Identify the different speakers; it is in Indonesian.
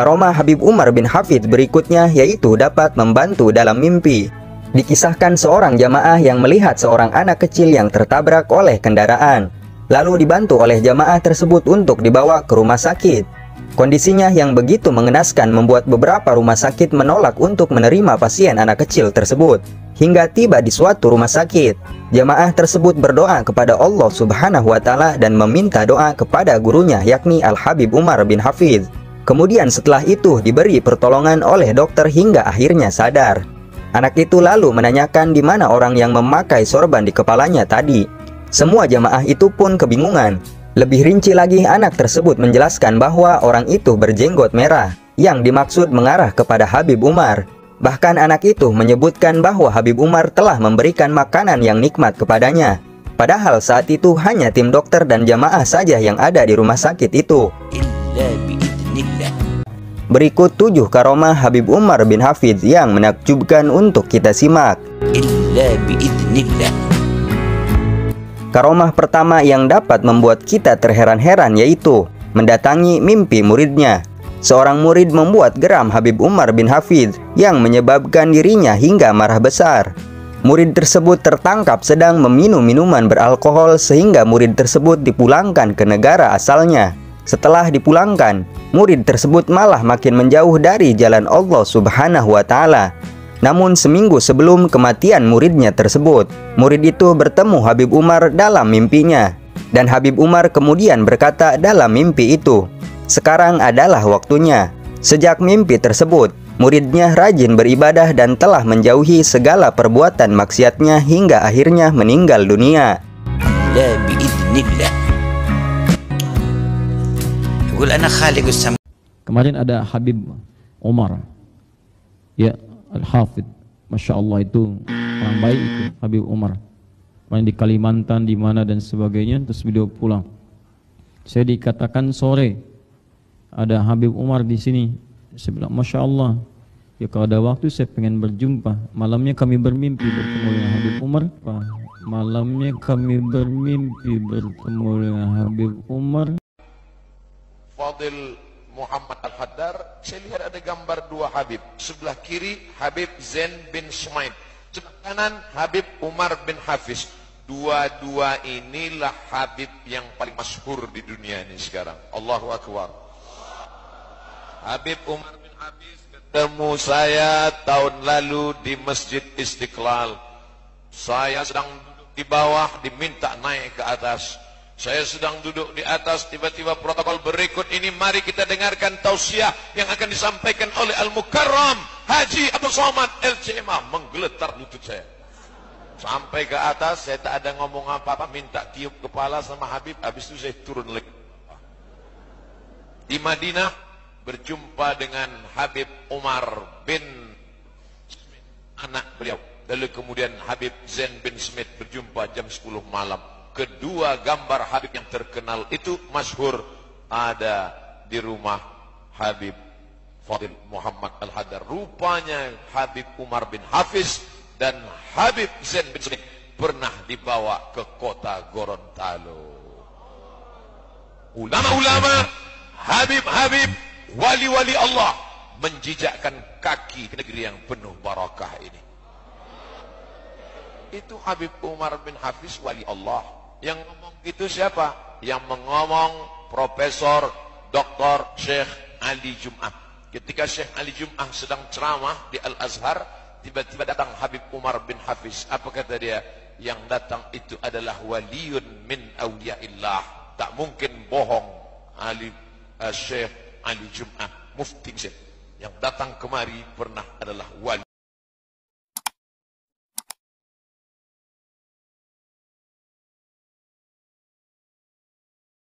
Speaker 1: Karomah Habib Umar bin Hafidz berikutnya yaitu dapat membantu dalam mimpi. Dikisahkan seorang jamaah yang melihat seorang anak kecil yang tertabrak oleh kendaraan, lalu dibantu oleh jamaah tersebut untuk dibawa ke rumah sakit. Kondisinya yang begitu mengenaskan membuat beberapa rumah sakit menolak untuk menerima pasien anak kecil tersebut. Hingga tiba di suatu rumah sakit, jamaah tersebut berdoa kepada Allah Subhanahu wa Ta'ala dan meminta doa kepada gurunya, yakni Al-Habib Umar bin Hafidz. Kemudian setelah itu diberi pertolongan oleh dokter hingga akhirnya sadar. Anak itu lalu menanyakan di mana orang yang memakai sorban di kepalanya tadi. Semua jamaah itu pun kebingungan. Lebih rinci lagi, anak tersebut menjelaskan bahwa orang itu berjenggot merah, yang dimaksud mengarah kepada Habib Umar. Bahkan anak itu menyebutkan bahwa Habib Umar telah memberikan makanan yang nikmat kepadanya. Padahal saat itu hanya tim dokter dan jamaah saja yang ada di rumah sakit itu. Berikut 7 karomah Habib Umar bin Hafidz yang menakjubkan untuk kita simak. Karomah pertama yang dapat membuat kita terheran-heran yaitu mendatangi mimpi muridnya. Seorang murid membuat geram Habib Umar bin Hafidz yang menyebabkan dirinya hingga marah besar. Murid tersebut tertangkap sedang meminum minuman beralkohol sehingga murid tersebut dipulangkan ke negara asalnya. Setelah dipulangkan, murid tersebut malah makin menjauh dari jalan Allah Subhanahu wa Ta'ala. Namun seminggu sebelum kematian muridnya tersebut, murid itu bertemu Habib Umar dalam mimpinya. Dan Habib Umar kemudian berkata dalam mimpi itu, "Sekarang adalah waktunya." Sejak mimpi tersebut, muridnya rajin beribadah dan telah menjauhi segala perbuatan maksiatnya hingga akhirnya meninggal dunia.
Speaker 2: Kemarin ada Habib Umar, ya, Al-Hafidz, Masya Allah, itu orang baik itu Habib Umar. Main di Kalimantan, di mana dan sebagainya, terus beliau pulang. Saya dikatakan sore ada Habib Umar di sini. Saya bilang, Masya Allah, ya kalau ada waktu saya pengen berjumpa. Malamnya kami bermimpi bertemu dengan Habib Umar. Malamnya kami bermimpi bertemu dengan Habib Umar.
Speaker 3: Fadil Muhammad Al-Haddar, saya lihat ada gambar 2 Habib. Sebelah kiri Habib Zain bin Sumaid, sebelah kanan Habib Umar bin Hafidz. Dua-dua inilah Habib yang paling masyhur di dunia ini sekarang. Allahu Akbar. Habib Umar bin Hafidz ketemu saya tahun lalu di Masjid Istiqlal. Saya sedang duduk di bawah, diminta naik ke atas. Saya sedang duduk di atas, tiba-tiba protokol berikut ini, mari kita dengarkan tausiah yang akan disampaikan oleh Al-Mukarram Haji Abdul Somad LCMA. Menggeletar lutut saya. Sampai ke atas, saya tak ada ngomong apa-apa, minta tiup kepala sama Habib, habis itu saya turun lagi. Di Madinah, berjumpa dengan Habib Umar bin Smith, anak beliau. Lalu kemudian Habib Zain bin Smith berjumpa jam 10 malam. Kedua gambar Habib yang terkenal itu masyhur ada di rumah Habib Fadil Muhammad Al-Haddar. Rupanya Habib Umar bin Hafidz dan Habib Zain bin Smith pernah dibawa ke kota Gorontalo. Ulama-ulama, Habib-habib, wali-wali Allah menjijakkan kaki ke negeri yang penuh barakah ini. Itu Habib Umar bin Hafidz, wali Allah. Yang ngomong itu siapa? Yang mengomong Profesor Dr. Syekh Ali Jum'ah. Ketika Syekh Ali Jum'ah sedang ceramah di Al-Azhar, tiba-tiba datang Habib Umar bin Hafidz. Apa kata dia? Yang datang itu adalah waliyun min awliyaillah. Tak mungkin bohong Syekh Ali Jum'ah, mufti Mesir. Yang datang kemari pernah adalah wali.